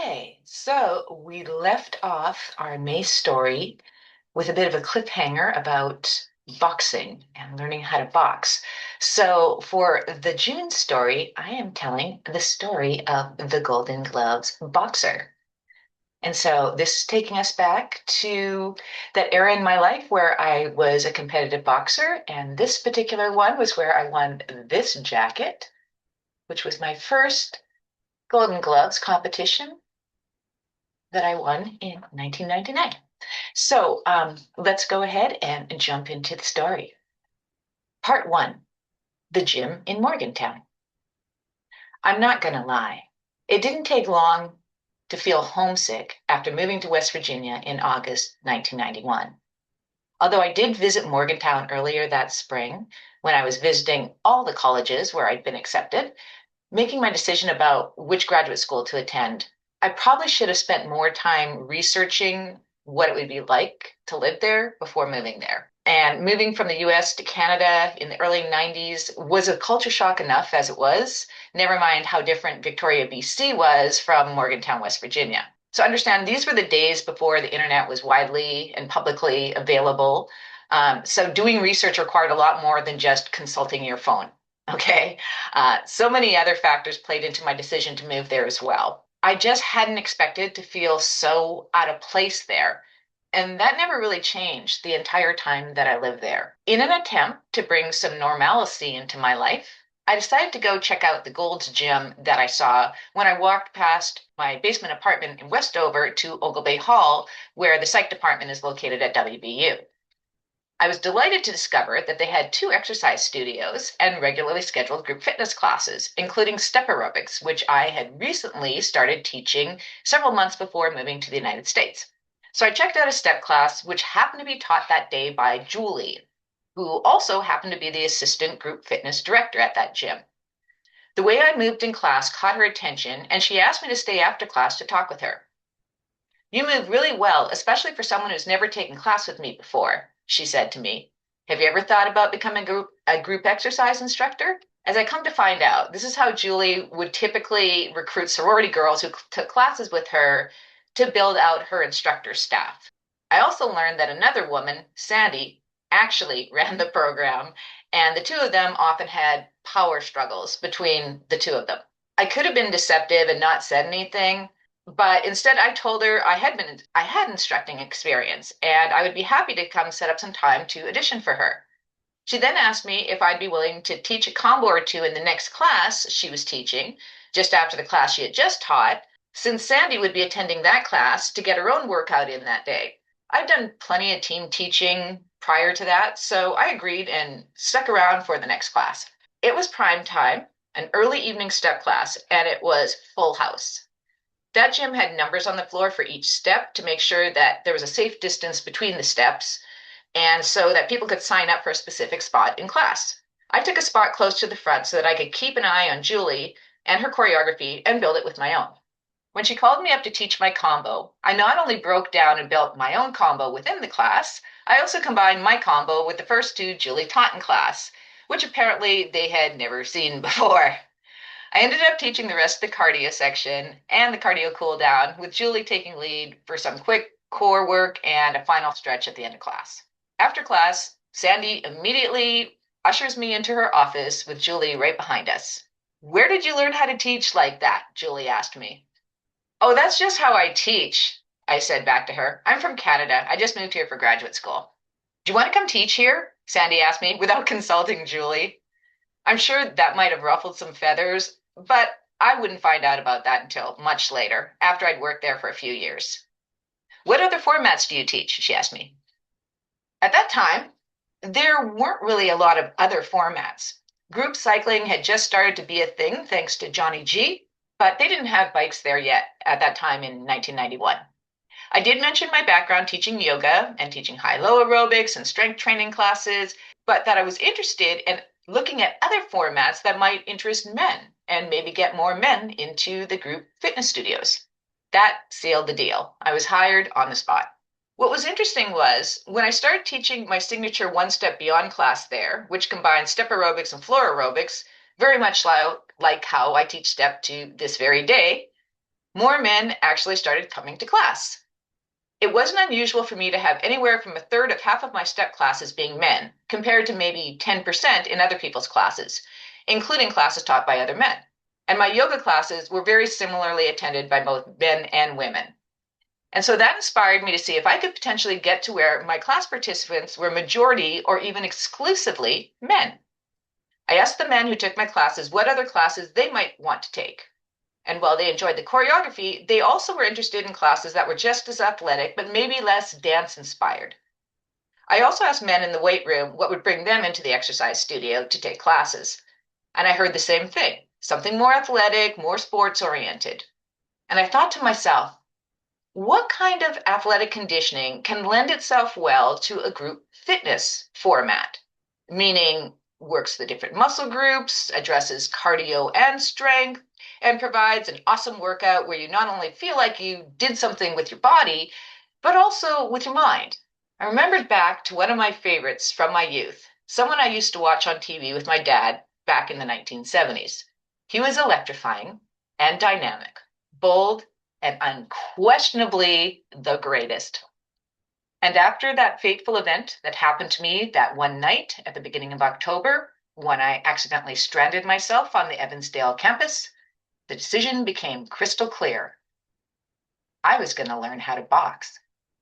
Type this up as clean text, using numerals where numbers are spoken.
Okay, so we left off our May story with a bit of a cliffhanger about boxing and learning how to box. So for the June story, I am telling the story of the Golden Gloves boxer. And so this is taking us back to that era in my life where I was a competitive boxer, and this particular one was where I won this jacket, which was my first Golden Gloves competition that I won in 1999. So let's go ahead and jump into the story. Part one, the gym in Morgantown. I'm not going to lie. It didn't take long to feel homesick after moving to West Virginia in August 1991. Although I did visit Morgantown earlier that spring when I was visiting all the colleges where I'd been accepted, making my decision about which graduate school to attend, I probably should have spent more time researching what it would be like to live there before moving there. And moving from the US to Canada in the early 90s was a culture shock enough as it was, never mind how different Victoria, BC was from Morgantown, West Virginia. So understand these were the days before the internet was widely and publicly available. So doing research required a lot more than just consulting your phone. Okay. So many other factors played into my decision to move there as well. I just hadn't expected to feel so out of place there. And that never really changed the entire time that I lived there. In an attempt to bring some normalcy into my life, I decided to go check out the Gold's Gym that I saw when I walked past my basement apartment in Westover to Ogle Bay Hall, where the psych department is located at WVU. I was delighted to discover that they had two exercise studios and regularly scheduled group fitness classes, including step aerobics, which I had recently started teaching several months before moving to the United States. So I checked out a step class, which happened to be taught that day by Julie, who also happened to be the assistant group fitness director at that gym. The way I moved in class caught her attention, and she asked me to stay after class to talk with her. You move really well, especially for someone who's never taken class with me before, she said to me. Have you ever thought about becoming a group exercise instructor? As I come to find out, this is how Julie would typically recruit sorority girls who took classes with her to build out her instructor staff. I also learned that another woman, Sandy, actually ran the program, and the two of them often had power struggles between the two of them. I could have been deceptive and not said anything, but instead I told her I had instructing experience and I would be happy to come set up some time to audition for her. She then asked me if I'd be willing to teach a combo or two in the next class she was teaching, just after the class she had just taught, since Sandy would be attending that class to get her own workout in that day. I'd done plenty of team teaching prior to that, so I agreed and stuck around for the next class. It was prime time, an early evening step class, and it was full house. That gym had numbers on the floor for each step to make sure that there was a safe distance between the steps and so that people could sign up for a specific spot in class. I took a spot close to the front so that I could keep an eye on Julie and her choreography and build it with my own. When she called me up to teach my combo, I not only broke down and built my own combo within the class, I also combined my combo with the first two Julie taught in class, which apparently they had never seen before. I ended up teaching the rest of the cardio section and the cardio cool down, with Julie taking lead for some quick core work and a final stretch at the end of class. After class, Sandy immediately ushers me into her office with Julie right behind us. Where did you learn how to teach like that? Julie asked me. Oh, that's just how I teach, I said back to her. I'm from Canada. I just moved here for graduate school. Do you want to come teach here? Sandy asked me without consulting Julie. I'm sure that might have ruffled some feathers, but I wouldn't find out about that until much later, after I'd worked there for a few years. What other formats do you teach? She asked me. At that time, there weren't really a lot of other formats. Group cycling had just started to be a thing thanks to Johnny G, but they didn't have bikes there yet at that time in 1991. I did mention my background teaching yoga and teaching high-low aerobics and strength training classes, but that I was interested in looking at other formats that might interest men and maybe get more men into the group fitness studios. That sealed the deal. I was hired on the spot. What was interesting was when I started teaching my signature One Step Beyond class there, which combines step aerobics and floor aerobics, very much like how I teach step to this very day, more men actually started coming to class. It wasn't unusual for me to have anywhere from a third of half of my step classes being men, compared to maybe 10% in other people's classes, including classes taught by other men. And my yoga classes were very similarly attended by both men and women. And so that inspired me to see if I could potentially get to where my class participants were majority or even exclusively men. I asked the men who took my classes what other classes they might want to take. And while they enjoyed the choreography, they also were interested in classes that were just as athletic, but maybe less dance inspired. I also asked men in the weight room what would bring them into the exercise studio to take classes. And I heard the same thing, something more athletic, more sports oriented. And I thought to myself, what kind of athletic conditioning can lend itself well to a group fitness format? Meaning works the different muscle groups, addresses cardio and strength, and provides an awesome workout where you not only feel like you did something with your body, but also with your mind. I remembered back to one of my favorites from my youth, someone I used to watch on TV with my dad back in the 1970s. He was electrifying and dynamic, bold, and unquestionably the greatest. And after that fateful event that happened to me that one night at the beginning of October, when I accidentally stranded myself on the Evansdale campus, the decision became crystal clear. I was going to learn how to box.